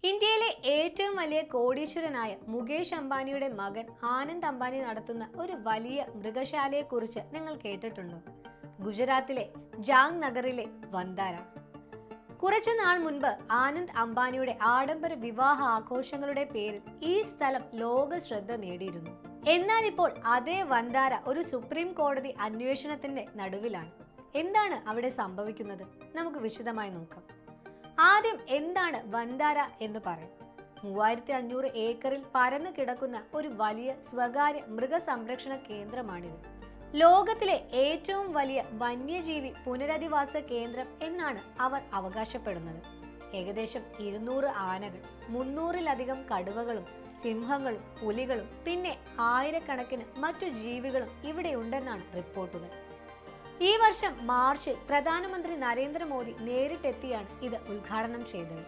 ഇന്ത്യയിലെ ഏറ്റവും വലിയ കോടീശ്വരനായ മുകേഷ് അംബാനിയുടെ മകൻ ആനന്ദ് അംബാനി നടത്തുന്ന ഒരു വലിയ മൃഗശാലയെക്കുറിച്ച് നിങ്ങൾ കേട്ടിട്ടുണ്ടോ? ഗുജറാത്തിലെ ജാങ് നഗറിലെ വന്താര. കുറച്ചുനാൾ മുൻപ് ആനന്ദ് അംബാനിയുടെ ആഡംബര വിവാഹ ആഘോഷങ്ങളുടെ പേരിൽ ഈ സ്ഥലം ലോക ശ്രദ്ധ നേടിയിരുന്നു. എന്നാൽ ഇപ്പോൾ അതേ വന്താര ഒരു സുപ്രീം കോടതി അന്വേഷണത്തിന്റെ നടുവിലാണ്. എന്താണ് അവിടെ സംഭവിക്കുന്നത്? നമുക്ക് വിശദമായി നോക്കാം. ആദ്യം എന്താണ് വന്താര എന്ന് പറയും. 3500 ഏക്കറിൽ പരന്നു കിടക്കുന്ന ഒരു വലിയ സ്വകാര്യ മൃഗസംരക്ഷണ കേന്ദ്രമാണിത്. ലോകത്തിലെ ഏറ്റവും വലിയ വന്യജീവി പുനരധിവാസ കേന്ദ്രം എന്നാണ് അവർ അവകാശപ്പെടുന്നത്. ഏകദേശം 200 ആനകൾ, 300-ലധികം കടുവകളും സിംഹങ്ങളും പുലികളും പിന്നെ ആയിരക്കണക്കിന് മറ്റു ജീവികളും ഇവിടെയുണ്ടെന്നാണ് റിപ്പോർട്ടുകൾ. ഈ വർഷം മാർച്ചിൽ പ്രധാനമന്ത്രി നരേന്ദ്രമോദി നേരിട്ടെത്തിയാണ് ഇത് ഉദ്ഘാടനം ചെയ്തത്.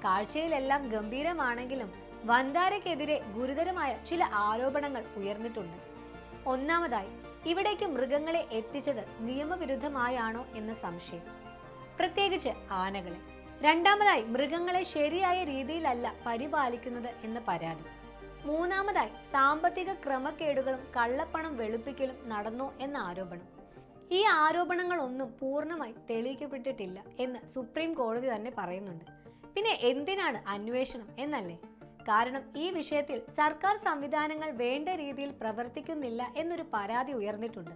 കാഴ്ചയിലെല്ലാം ഗംഭീരമാണെങ്കിലും വന്താരയ്ക്കെതിരെ ഗുരുതരമായ ചില ആരോപണങ്ങൾ ഉയർന്നിട്ടുണ്ട്. ഒന്നാമതായി, ഇവിടേക്ക് മൃഗങ്ങളെ എത്തിച്ചത് നിയമവിരുദ്ധമായാണോ എന്ന സംശയം, പ്രത്യേകിച്ച് ആനകളെ. രണ്ടാമതായി, മൃഗങ്ങളെ ശരിയായ രീതിയിലല്ല പരിപാലിക്കുന്നത് എന്ന പരാതി. മൂന്നാമതായി, സാമ്പത്തിക ക്രമക്കേടുകളും കള്ളപ്പണം വെളുപ്പിക്കലും നടന്നോ എന്ന ആരോപണം. ഈ ആരോപണങ്ങളൊന്നും പൂർണ്ണമായി തെളിയിക്കപ്പെട്ടിട്ടില്ല എന്ന് സുപ്രീം കോടതി തന്നെ പറയുന്നുണ്ട്. പിന്നെ എന്തിനാണ് അന്വേഷണം എന്നല്ലേ? കാരണം ഈ വിഷയത്തിൽ സർക്കാർ സംവിധാനങ്ങൾ വേണ്ട രീതിയിൽ പ്രവർത്തിക്കുന്നില്ല എന്നൊരു പരാതി ഉയർന്നിട്ടുണ്ട്.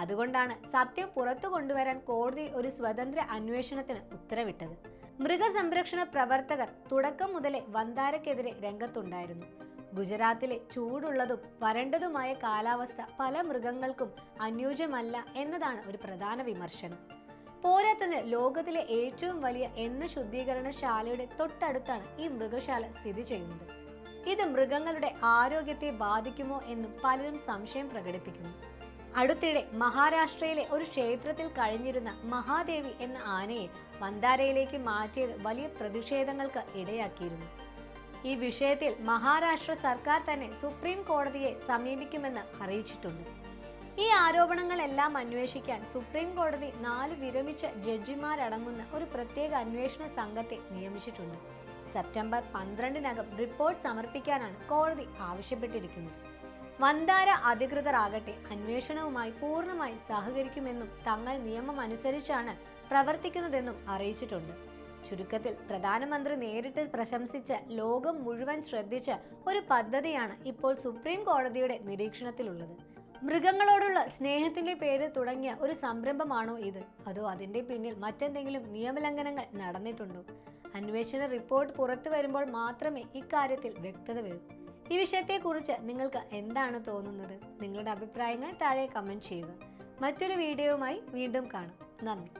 അതുകൊണ്ടാണ് സത്യം പുറത്തു കൊണ്ടുവരാൻ കോടതി ഒരു സ്വതന്ത്ര അന്വേഷണത്തിന് ഉത്തരവിട്ടത്. മൃഗസംരക്ഷണ പ്രവർത്തകർ തുടക്കം മുതലേ വന്താരക്കെതിരെ രംഗത്തുണ്ടായിരുന്നു. ഗുജറാത്തിലെ ചൂടുള്ളതും വരണ്ടതുമായ കാലാവസ്ഥ പല മൃഗങ്ങൾക്കും അനുയോജ്യമല്ല എന്നതാണ് ഒരു പ്രധാന വിമർശനം. പോരാത്തതിന് ലോകത്തിലെ ഏറ്റവും വലിയ എണ്ണ ശുദ്ധീകരണശാലയുടെ തൊട്ടടുത്താണ് ഈ മൃഗശാല സ്ഥിതി ചെയ്യുന്നത്. ഇത് മൃഗങ്ങളുടെ ആരോഗ്യത്തെ ബാധിക്കുമോ എന്നും പലരും സംശയം പ്രകടിപ്പിക്കുന്നു. അടുത്തിടെ മഹാരാഷ്ട്രയിലെ ഒരു ക്ഷേത്രത്തിൽ കഴിഞ്ഞിരുന്ന മഹാദേവി എന്ന ആനയെ വന്താരയിലേക്ക് മാറ്റിയത് വലിയ പ്രതിഷേധങ്ങൾക്ക് ഇടയാക്കിയിരുന്നു. ഈ വിഷയത്തിൽ മഹാരാഷ്ട്ര സർക്കാർ തന്നെ സുപ്രീം കോടതിയെ സമീപിക്കുമെന്ന് അറിയിച്ചിട്ടുണ്ട്. ഈ ആരോപണങ്ങളെല്ലാം അന്വേഷിക്കാൻ സുപ്രീം കോടതി 4 വിരമിച്ച ജഡ്ജിമാരടങ്ങുന്ന ഒരു പ്രത്യേക അന്വേഷണ സംഘത്തെ നിയമിച്ചിട്ടുണ്ട്. സെപ്റ്റംബർ 12-നകം റിപ്പോർട്ട് സമർപ്പിക്കാനാണ് കോടതി ആവശ്യപ്പെട്ടിരിക്കുന്നത്. വന്താര അധികൃതരാകട്ടെ അന്വേഷണവുമായി പൂർണ്ണമായി സഹകരിക്കുമെന്നും തങ്ങൾ നിയമം അനുസരിച്ചാണ് പ്രവർത്തിക്കുന്നതെന്നും അറിയിച്ചിട്ടുണ്ട്. ചുരുക്കത്തിൽ, പ്രധാനമന്ത്രി നേരിട്ട് പ്രശംസിച്ച് ലോകം മുഴുവൻ ശ്രദ്ധിച്ച ഒരു പദ്ധതിയാണ് ഇപ്പോൾ സുപ്രീം കോടതിയുടെ നിരീക്ഷണത്തിലുള്ളത്. മൃഗങ്ങളോടുള്ള സ്നേഹത്തിന്റെ പേരിൽ തുടങ്ങിയ ഒരു സംരംഭമാണോ ഇത്? അതോ അതിന്റെ പിന്നിൽ മറ്റെന്തെങ്കിലും നിയമലംഘനങ്ങൾ നടന്നിട്ടുണ്ടോ? അന്വേഷണ റിപ്പോർട്ട് പുറത്തു വരുമ്പോൾ മാത്രമേ ഇക്കാര്യത്തിൽ വ്യക്തത വരൂ. ഈ വിഷയത്തെക്കുറിച്ച് നിങ്ങൾക്ക് എന്താണ് തോന്നുന്നത്? നിങ്ങളുടെ അഭിപ്രായങ്ങൾ താഴെ കമന്റ് ചെയ്യുക. മറ്റൊരു വീഡിയോയുമായി വീണ്ടും കാണാം. നന്ദി.